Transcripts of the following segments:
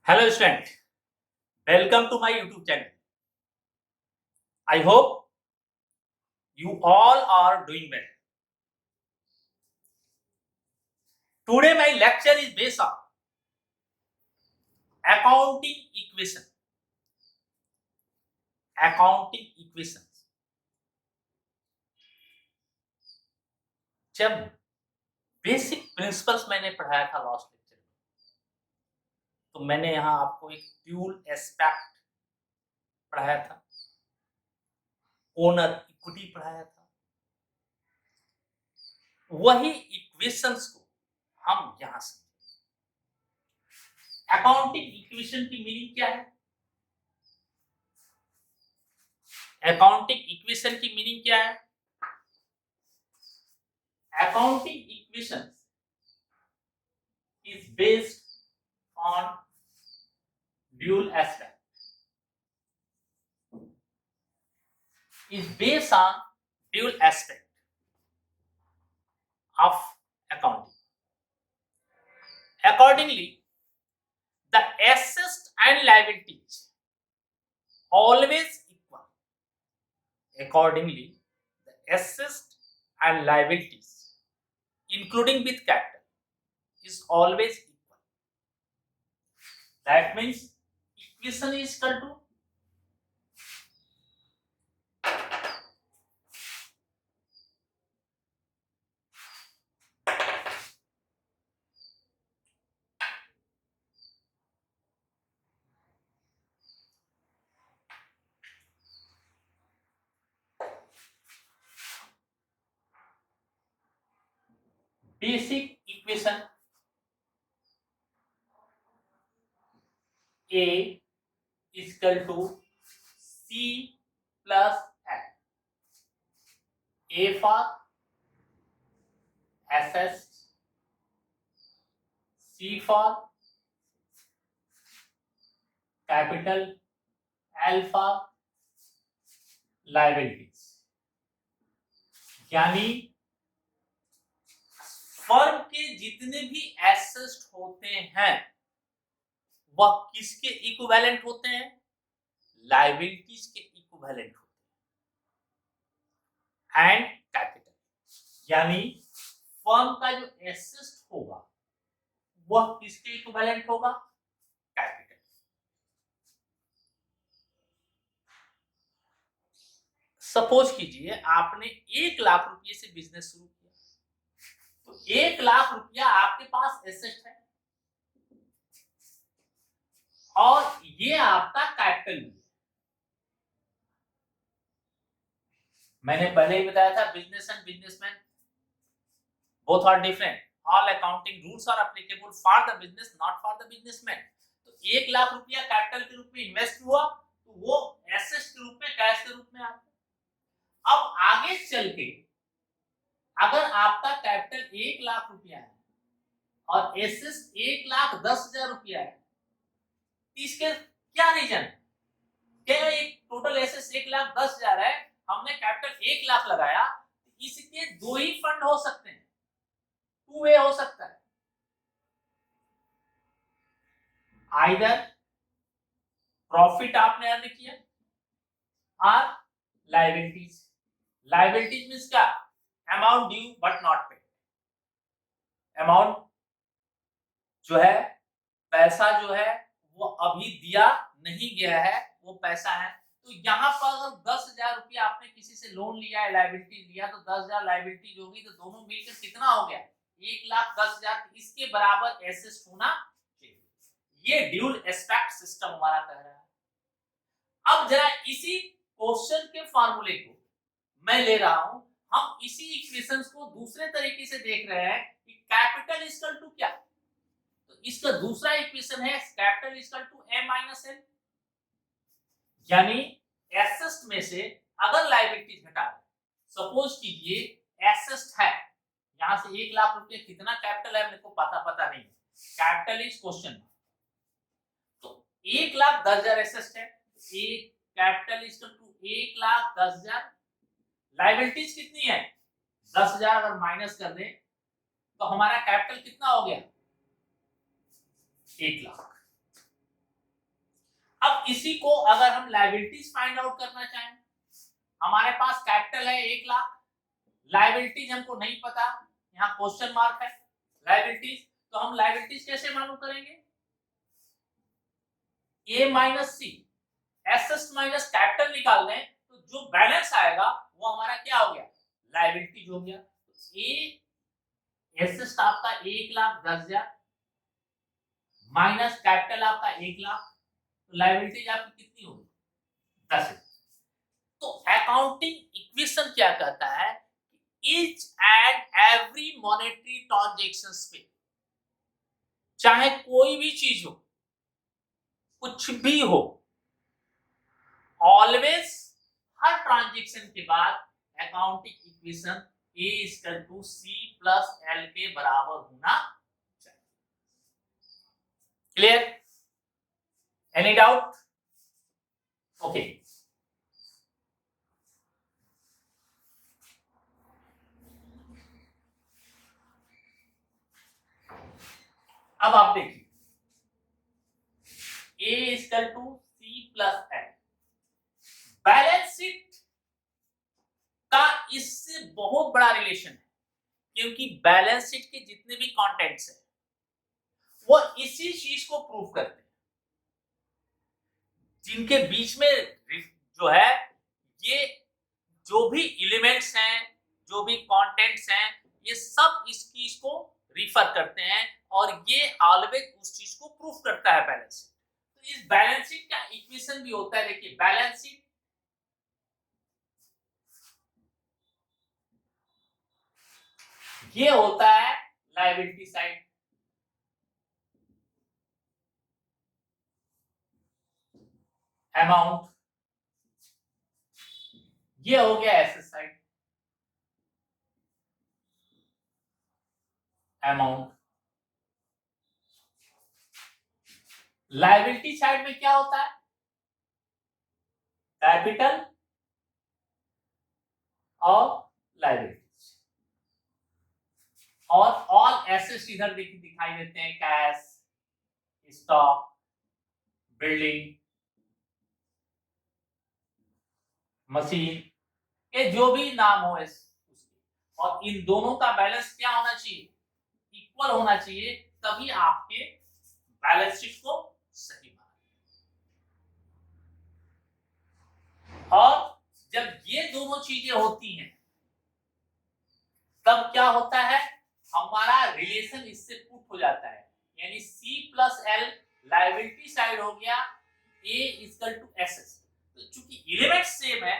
Hello student, welcome to my YouTube channel. I hope you all are doing well. Today my lecture is based on accounting equation. Accounting equations. जब basic principles मैंने पढ़ाया था last lecture में, तो मैंने यहाँ आपको एक ड्यूल एस्पेक्ट पढ़ाया था, ओनर इक्विटी पढ़ाया था। वही इक्वेशंस को हम यहाँ से अकाउंटिंग इक्वेशन की मीनिंग क्या है? अकाउंटिंग इक्वेशन की मीनिंग क्या है? Accounting equations is based on dual aspect. Is based on dual aspect of accounting. Accordingly, the assets and liabilities always equal. Accordingly, the assets and liabilities, including with capital, is always equal. That means equation is equal to basic equation A is equal to C plus F. A for assets, C for capital, L for liabilities. यानी firm के जितने भी assets होते हैं वह किसके equivalent होते हैं? लायबिलिटीज के इक्विवेलेंट होते हैं। एंड कैपिटल, यानी फर्म का जो एसेट होगा वह किसके इक्विवेलेंट होगा? कैपिटल। सपोज कीजिए आपने 1 लाख रुपए से बिजनेस शुरू किया, तो 1 लाख रुपया आपके पास एसेट है और ये आपका कैपिटल है। मैंने पहले ही बताया था business and businessman both are different. All accounting rules are applicable for the business, not for the businessman. तो 1 लाख रुपया कैपिटल के रूप में इन्वेस्ट हुआ तो वो एसेट के रूप में, कैश के रूप में आता। अब आगे चल के अगर आपका कैपिटल 1 लाख रुपया है और एसेट 1,10,000 रुपया है, इसके क्या रीजन? क्या एक टोटल एसेट 1,10,000 है, हमने कैपिटल 1 लाख लगाया, इसके 2 ही फंड हो सकते हैं, 2 वे हो सकता है। आइदर प्रॉफिट आपने अर्न किया और लायबिलिटीज। लायबिलिटीज मींस क्या? Amount due but not paid. Amount जो है, पैसा जो है वो अभी दिया नहीं गया है, वो पैसा है। तो यहाँ पर अगर 10,000 रुपया आपने किसी से लोन लिया है, लायबिलिटी लिया, तो 10,000 लायबिलिटी होगी, तो दोनों मिलकर कितना हो गया? 1,10,000। इसके बराबर एसेट होना चाहिए। ये ड्यूल एस्पेक्ट सिस्टम हमारा कह रहा है। अब जरा इसी क्वेश्चन के फार्मूले को मैं ले रहा हूं, हम इसी इक्वेशंस को दूसरे तरीके से देख रहे हैं कि कैपिटल इज इक्वल टू क्या। तो इसका दूसरा इक्वेशन है capital is equal to M - N। यानी एसेट में से अगर लायबिलिटीज घटा दें, सपोज कीजिए एसेट है, यहां से 1 लाख रुपए कितना कैपिटल है मेरे को पता नहीं है, कैपिटल इज क्वेश्चन। तो 1,10,000 एसेट है, एक कैपिटल इज टू 1,10,000, लायबिलिटीज कितनी है 10,000, अगर माइनस कर दें तो हमारा कैपिटल कितना हो गया 1,00,000। अब इसी को अगर हम लायबिलिटीज फाइंड आउट करना चाहें, हमारे पास कैपिटल है 1,00,000, लायबिलिटीज हमको नहीं पता, यहाँ क्वेश्चन मार्क है लायबिलिटीज, तो हम लायबिलिटीज कैसे मालूम करेंगे, ए माइनस सी, एसेट माइनस कैपिटल निकाल दें तो जो बैलेंस आएगा वो हमारा क्या हो गया लायबिलिटीज हो गया। ए एसेट आपका 1,10,000 माइनस कैपिटल आपका 1,00,000, तो लायबिलिटीज आपकी कितनी होगी 10,000। तो अकाउंटिंग इक्वेशन क्या कहता है, each and every monetary transactions पे, चाहे कोई भी चीज हो, कुछ भी हो, ऑलवेज हर ट्रांजैक्शन के बाद accounting equation A equal to C plus L के बराबर होना चाहिए। Clear, any doubt? ओके, अब आप देखिए A equal to C plus L, balance sheet का इससे बहुत बड़ा रिलेशन है, क्योंकि बैलेंस शीट के जितने भी कंटेंट्स हैं वो इसी चीज को प्रूव करते हैं, जिनके बीच में जो है ये जो भी एलिमेंट्स हैं, जो भी कंटेंट्स हैं, ये सब इस चीज को रिफर करते हैं और ये ऑलवेज उस चीज को प्रूफ करता है बैलेंस शीट। तो इस बैलेंस शीट का इक्वेशन भी होता है, देखिए बैलेंस शीट ये होता है लायबिलिटी साइड, अमाउंट ये हो गया asset side, amount. Liability side में क्या होता है, कैपिटल और लायबिलिटी, और ऑल एसेट्स इधर दिखाई देते हैं, कैश, स्टॉक, बिल्डिंग, मशीन, ये जो भी नाम हो उसके, और इन दोनों का बैलेंस क्या होना चाहिए इक्वल होना चाहिए, तभी आपके बैलेंस शीट को सही माना। और जब ये दोनों चीजें होती हैं तब क्या होता है, हमारा रिलेशन इससे पुट हो जाता है, यानी C plus L liability side हो गया, A इक्वल टू एसेट्स। तो चूंकि एलिमेंट सेम है,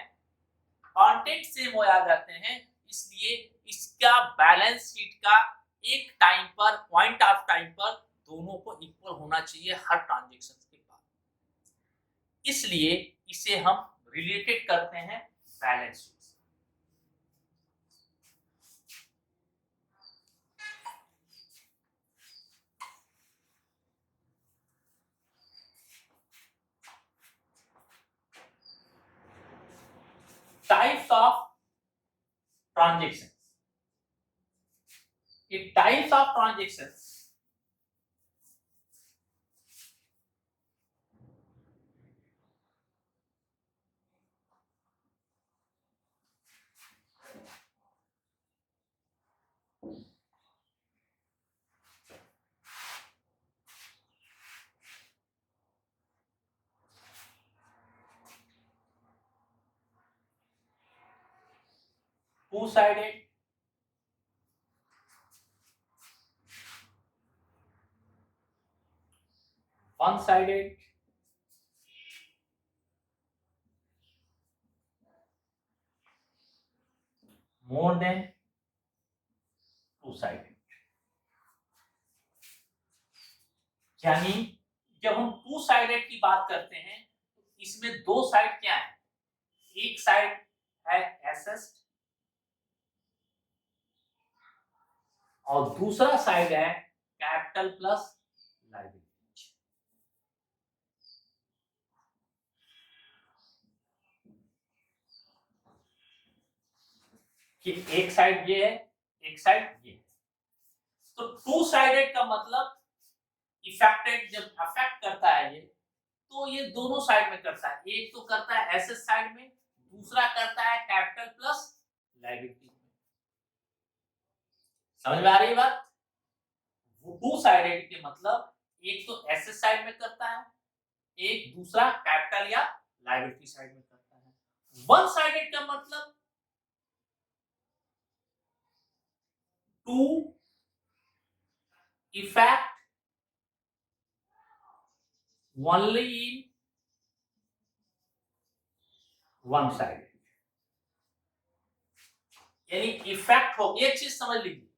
कंटेंट सेम हो जाते हैं, इसलिए इसका बैलेंस शीट का एक टाइम पर, पॉइंट ऑफ टाइम पर दोनों को इक्वल होना चाहिए हर ट्रांजैक्शन के बाद, इसलिए इसे हम रिलेटेड करते हैं balance sheet. Types of transactions. In types of transactions, two-sided, one-sided, more than two-sided। यानी जब हम टू साइडेड की बात करते हैं तो इसमें दो साइड क्या है, एक साइड है एसेट और दूसरा साइड है कैपिटल प्लस लायबिलिटी। कि एक साइड ये है, एक साइड ये है। तो टू साइडेड का मतलब इफेक्टेड जब अफेक्ट करता है ये, तो ये दोनों साइड में करता है। एक तो करता है एसेट साइड में, दूसरा करता है कैपिटल प्लस लायबिलिटी में। समझ में आ रही है बात? टू साइडेड के मतलब एक तो एसेट साइड में करता है, एक दूसरा कैपिटल या लायबिलिटी साइड में करता है। वन साइडेड का मतलब to effect only in one side, यानी इफेक्ट हो। एक चीज समझ लीजिए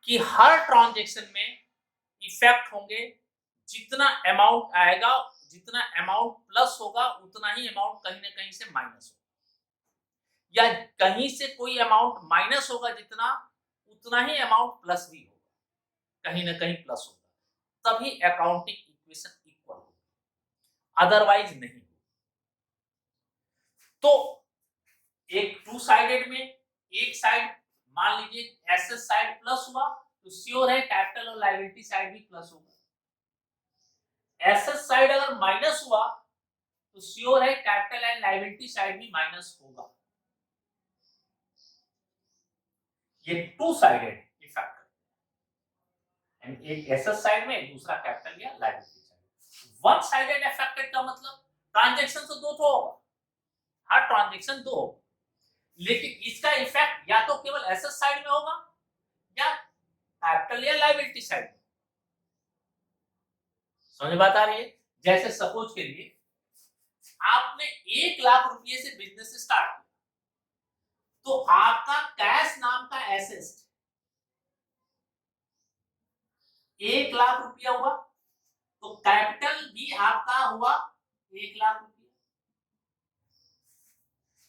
कि हर ट्रांजैक्शन में इफेक्ट होंगे, जितना अमाउंट आएगा, जितना अमाउंट प्लस होगा उतना ही अमाउंट कहीं ना कहीं से माइनस होगा, या कहीं से कोई अमाउंट माइनस होगा जितना, उतना ही अमाउंट प्लस भी होगा, कहीं ना कहीं प्लस होगा, तभी अकाउंटिंग इक्वेशन इक्वल होगी, अदरवाइज नहीं। तो एक टू साइडेड में एक साइड मान लीजिए एसेट साइड प्लस हुआ तो श्योर है कैपिटल और लायबिलिटी साइड भी प्लस होगा। एसेट साइड अगर माइनस हुआ तो श्योर है कैपिटल एंड लायबिलिटी साइड भी माइनस होगा। ये टू साइडेड इफेक्ट है, एक एसेट साइड में दूसरा कैपिटल या liability side. One sided affected का मतलब ट्रांजैक्शन तो दो तो होगा, हर ट्रांजैक्शन दो होगा, लेकिन इसका इफेक्ट या तो केवल एसेट साइड में होगा या कैपिटल या लायबिलिटी साइड में। समझ बात आ रही है? जैसे सपोज के लिए आपने 1 लाख रुपए से बिजनेस स्टार्ट किया, तो आपका कैश नाम का एसेट 1 लाख रुपया हुआ, तो कैपिटल भी आपका हुआ 1 लाख रुपया।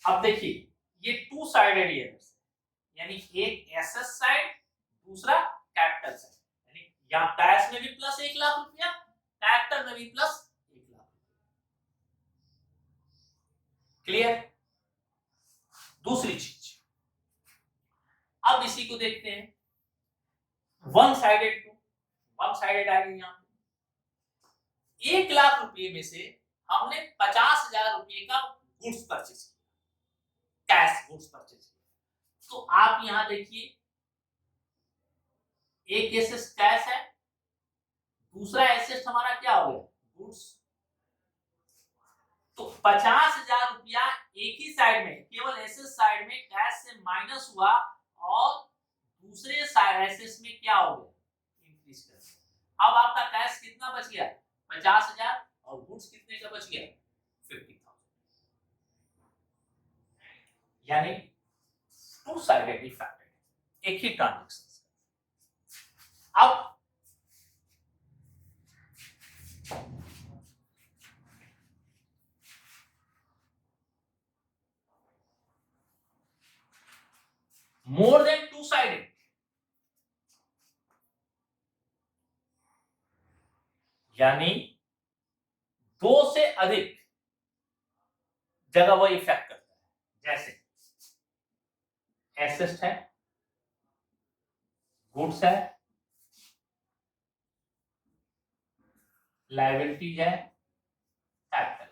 अब देखिए ये टू साइडेड है, यानी एक एसेट साइड दूसरा कैपिटल साइड, यानी यहां कैश में भी प्लस 1 लाख रुपया, कैपिटल में भी प्लस 1 लाख। क्लियर? दूसरी चीज, अब इसी को देखते हैं वन साइडेड को। वन साइडेड आ गई यहां 1 लाख रुपए में से हमने 50,000 रुपए का गुड्स परचेज किया, कैश गुड्स परचेज किया। तो आप यहां देखिए एक एसेट कैश है, दूसरा एसेट हमारा क्या हो गया, गुड्स। तो 50,000 रुपया एक ही साइड में, केवल एसेट साइड में कैश से माइनस हुआ और दूसरे साइड एसेट में क्या हो गया, इंक्रीज कर गया। अब आपका कैश कितना बच गया, 50,000, और गुड्स कितने का बच गया, 50,000। यानी टू साइडेड इफेक्ट, एक ही ट्रांजैक्शन। अब मोर देन टू साइडेड, यानी दो से अधिक जगह वो इफेक्ट करता है। जैसे एसेट है, गुड्स है, लायबिलिटीज है, कैपिटल।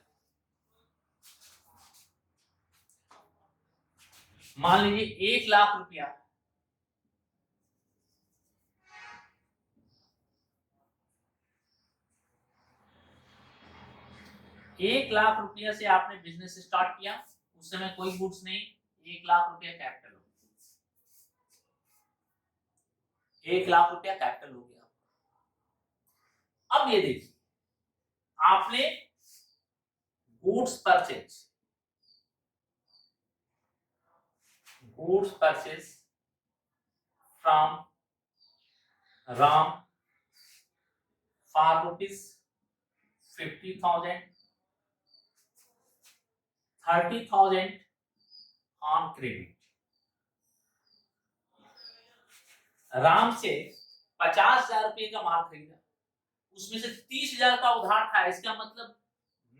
मान लीजिए 1 लाख रुपया 1 लाख रुपया से आपने बिजनेस स्टार्ट किया, उस समय कोई गुड्स नहीं, 1 लाख रुपया कैपिटल हो गया, 1 लाख रुपया कैपिटल हो गया। अब ये देखिए आपने goods purchase from Ram for ₹50,000, 50,000, 30,000 on credit. Ram से 50,000 रुपये का माल खरीदा, उसमें से 30,000 का उधार था, इसका मतलब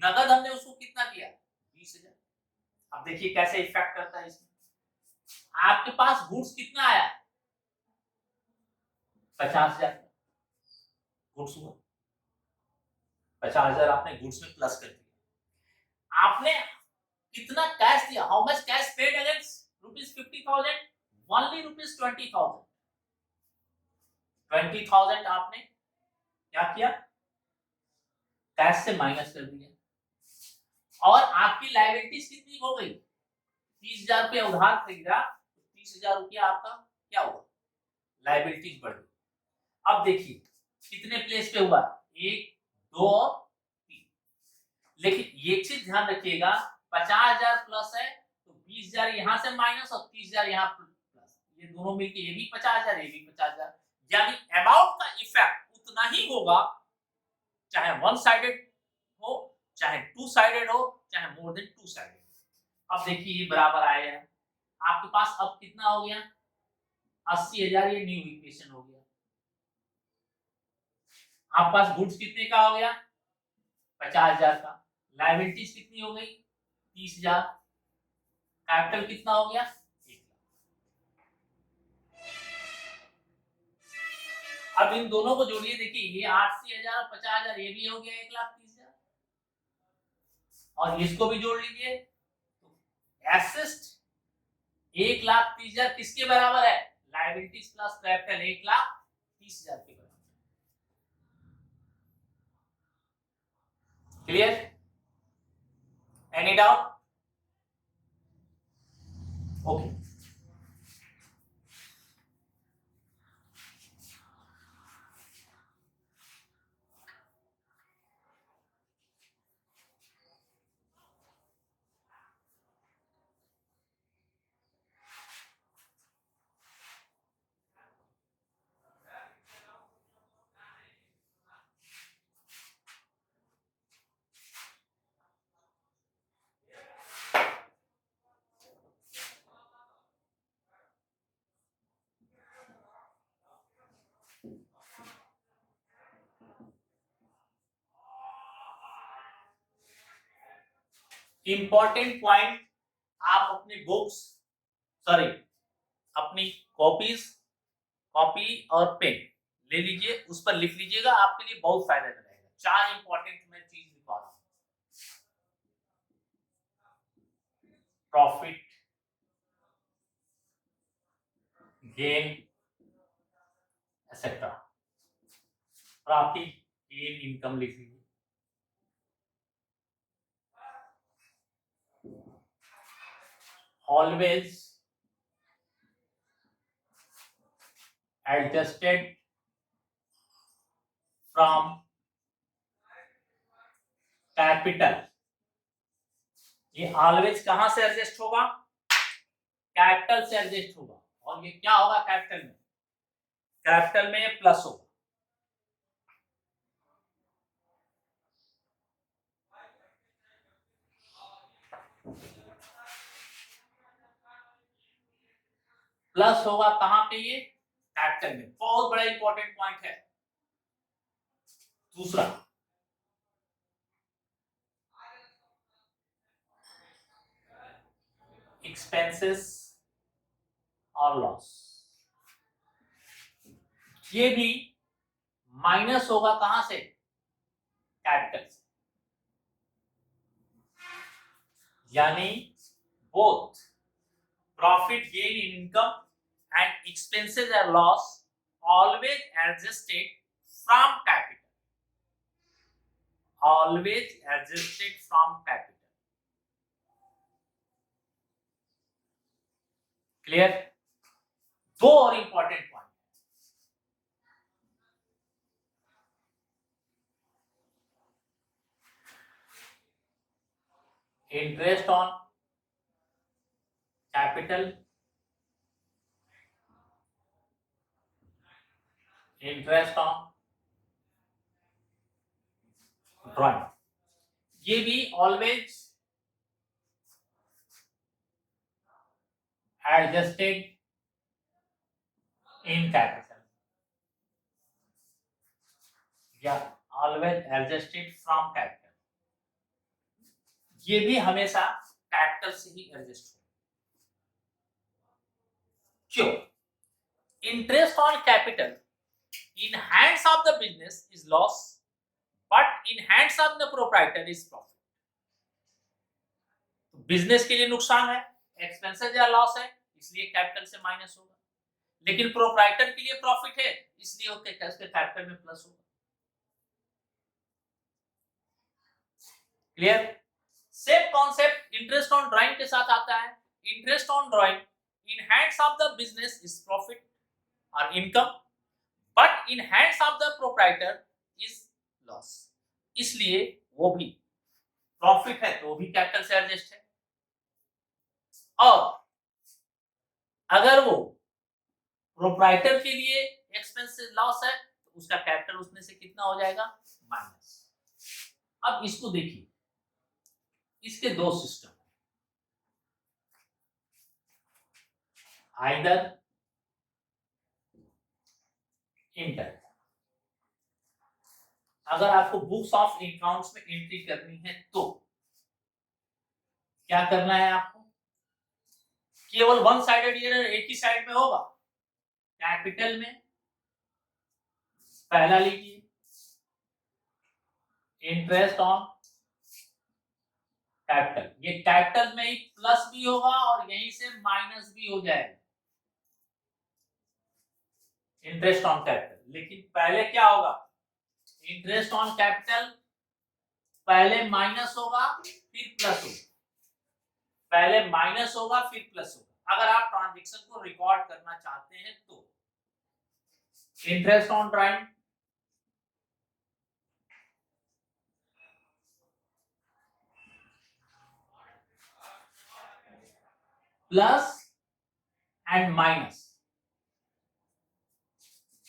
नगद हमने उसको कितना किया, 20,000। अब देखिए कैसे इफेक्ट करता है इसमें। आपके पास गुड्स कितना आया, 50,000 गुड्स हुआ, 50,000 आपने गुड्स में प्लस कर दिया। आपने कितना कैश दिया, how much cash paid against rupees 50,000, only rupees 20,000। 20,000 आपने क्या किया, कैश से माइनस कर दिया। और आपकी लायबिलिटीज कितनी हो गई, 30,000 रुपया उधार खरीदा, 30,000 रुपया आपका क्या हुआ, लायबिलिटीज बढ़ गई। अब देखिए कितने प्लेस पे हुआ, 1, 2 और 3। लेकिन ये चीज ध्यान रखिएगा, 50,000 प्लस है तो 20,000 यहां से माइनस और 30,000 यहाँ प्लस, ये दोनों मिलके ये भी 50,000, ये भी 50,000, यानी अमाउंट का इफेक्ट उतना ही होगा, चाहे वन साइडेड हो, चाहे टू साइडेड हो, चाहे मोर देन टू साइडेड। अब देखिए ये बराबर आया है, आपके पास अब कितना हो गया, 80,000, ये न्यू इक्वेशन हो गया। आपके पास गुड्स कितने का हो गया, 50,000 का, लायबिलिटीज कितनी हो गई, 30,000, कैपिटल कितना हो गया, 1 लाख। अब इन दोनों को जोड़िए, देखिए ये 80,000 और 50,000, ये भी हो गया 1,30,000, और इसको भी जोड़ लीजिए, तो एसेट 1,30,000 किसके बराबर है, लायबिलिटीज प्लस कैपिटल 1,30,000 के बराबर। Clear, any doubt, okay. Important point आप अपने बुक्स, सॉरी अपनी कॉपी और पेन ले लीजिए, उस पर लिख लीजिएगा, आपके लिए बहुत फायदा रहेगा। 4 इंपॉर्टेंट मैं चीज लिखवा रहा हूं, प्रॉफिट, गेन एक्सेट्रा, और आपकी गेन इनकम लिख लीजिए। ऑलवेज एडजस्टेड फ्रॉम कैपिटल, ये ऑलवेज कहां से एडजस्ट होगा, कैपिटल से एडजस्ट होगा, और ये क्या होगा, कैपिटल में प्लस होगा। प्लस होगा कहां पे, ये कैपिटल में, बहुत बड़ा इंपॉर्टेंट पॉइंट है। दूसरा, एक्सपेंसेस और लॉस, ये भी माइनस होगा कहां से, कैपिटल से, यानी both profit, gain in income and expenses or loss always adjusted from capital, always adjusted from capital. Clear, दो और important point, interest on capital, interest on drawing, ये भी ऑलवेज एडजस्टेड इन कैपिटल या always adjusted from capital, ये भी हमेशा capital से ही adjust हो। क्यों? Interest on capital in hands of the business is loss, but in hands of the proprietor is profit. तो बिजनेस के लिए नुकसान है, एक्सपेंसेस या लॉस है, इसलिए कैपिटल से माइनस होगा, लेकिन प्रोप्राइटर के लिए प्रॉफिट है, इसलिए उसके कैपिटल में प्लस होगा। Clear? Same concept interest on drawing के साथ आता है। Interest on drawing in hands of the business is profit और income, but in hands of the proprietor is loss, इसलिए वो भी प्रॉफिट है तो भी कैपिटल से एडजस्ट है, और अगर वो प्रोप्राइटर के लिए एक्सपेंसेस लॉस है तो उसका कैपिटल उसमें से कितना हो जाएगा? माइनस। अब इसको देखिए, इसके दो सिस्टम, आइदर इंटर, अगर आपको बुक्स ऑफ अकाउंट्स में एंट्री करनी है तो क्या करना है आपको? केवल वन साइडेड एरर एक ही साइड में होगा। कैपिटल में पहला लीजिए इंटरेस्ट ऑन कैपिटल, ये कैपिटल में ही प्लस भी होगा और यहीं से माइनस भी हो जाएगा, इंटरेस्ट ऑन कैपिटल। लेकिन पहले क्या होगा? इंटरेस्ट ऑन कैपिटल पहले माइनस होगा फिर प्लस होगा, पहले माइनस होगा फिर प्लस होगा। अगर आप ट्रांजैक्शन को रिकॉर्ड करना चाहते हैं तो interest on drawing plus and minus,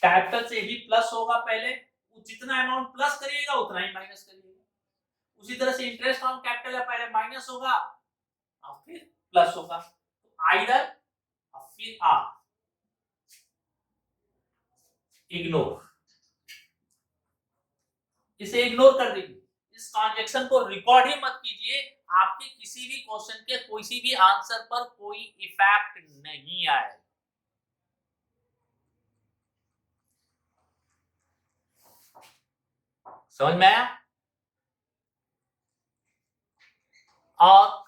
capital से ही प्लस होगा, पहले जितना अमाउंट प्लस करिएगा उतना ही माइनस करिएगा। उसी तरह से इंटरेस्ट ऑन कैपिटल है, पहले माइनस होगा और फिर प्लस होगा, तो आइदर और फिर आप इग्नोर, इसे इग्नोर कर दीजिए, इस ट्रांजैक्शन को रिकॉर्ड ही मत कीजिए, आपके किसी भी क्वेश्चन के किसी भी आंसर पर कोई इफेक्ट नहीं आए। समझ में आया? और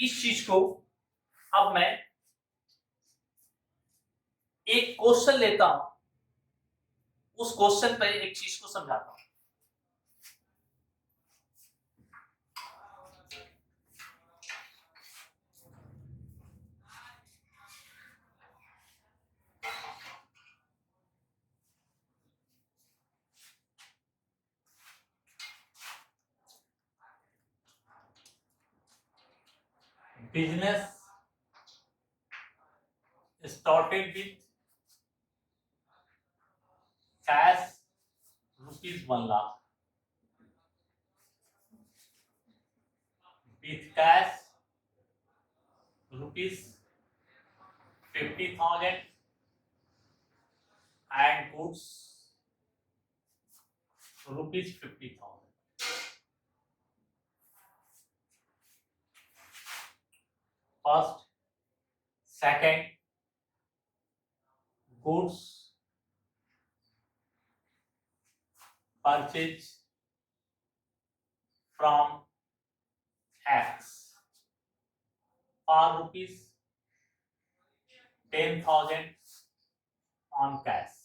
इस चीज को अब मैं एक क्वेश्चन लेता हूं, उस क्वेश्चन पे एक चीज को समझाता हूं। Business started with cash ₹1 lakh, with cash ₹50,000 and goods ₹50,000. First, second, goods purchase from X for ₹10,000 on cash.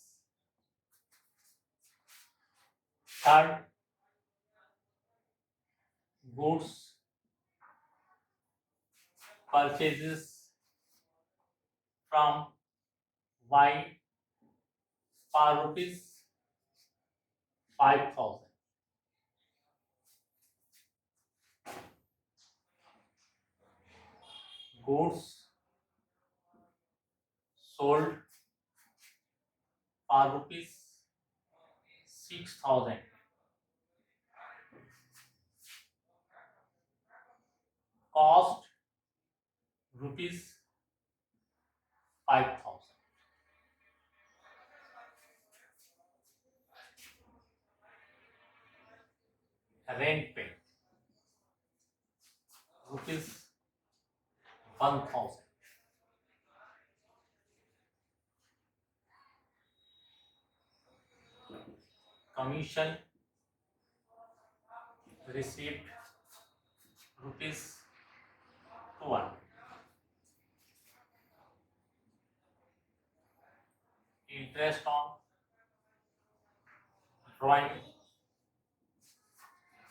Third, goods purchases from Y for ₹5,000. Goods sold for ₹6,000 cost ₹5,000. Rent paid ₹1,000. Commission received ₹200. Interest on drawing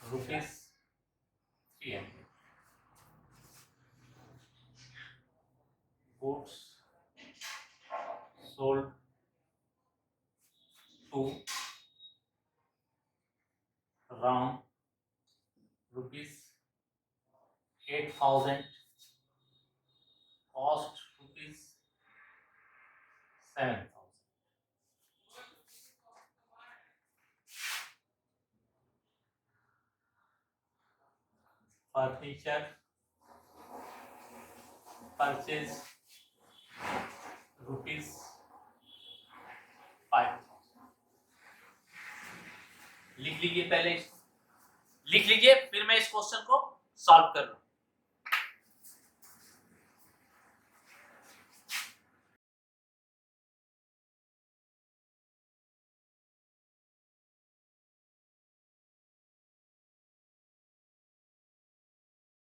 ₹300. Goods sold to Ram ₹8,000. Cost ₹7,000. Furniture purchase ₹5,000. लिख लीजिए, पहले लिख लीजिए, फिर मैं इस question को solve कर लूँ.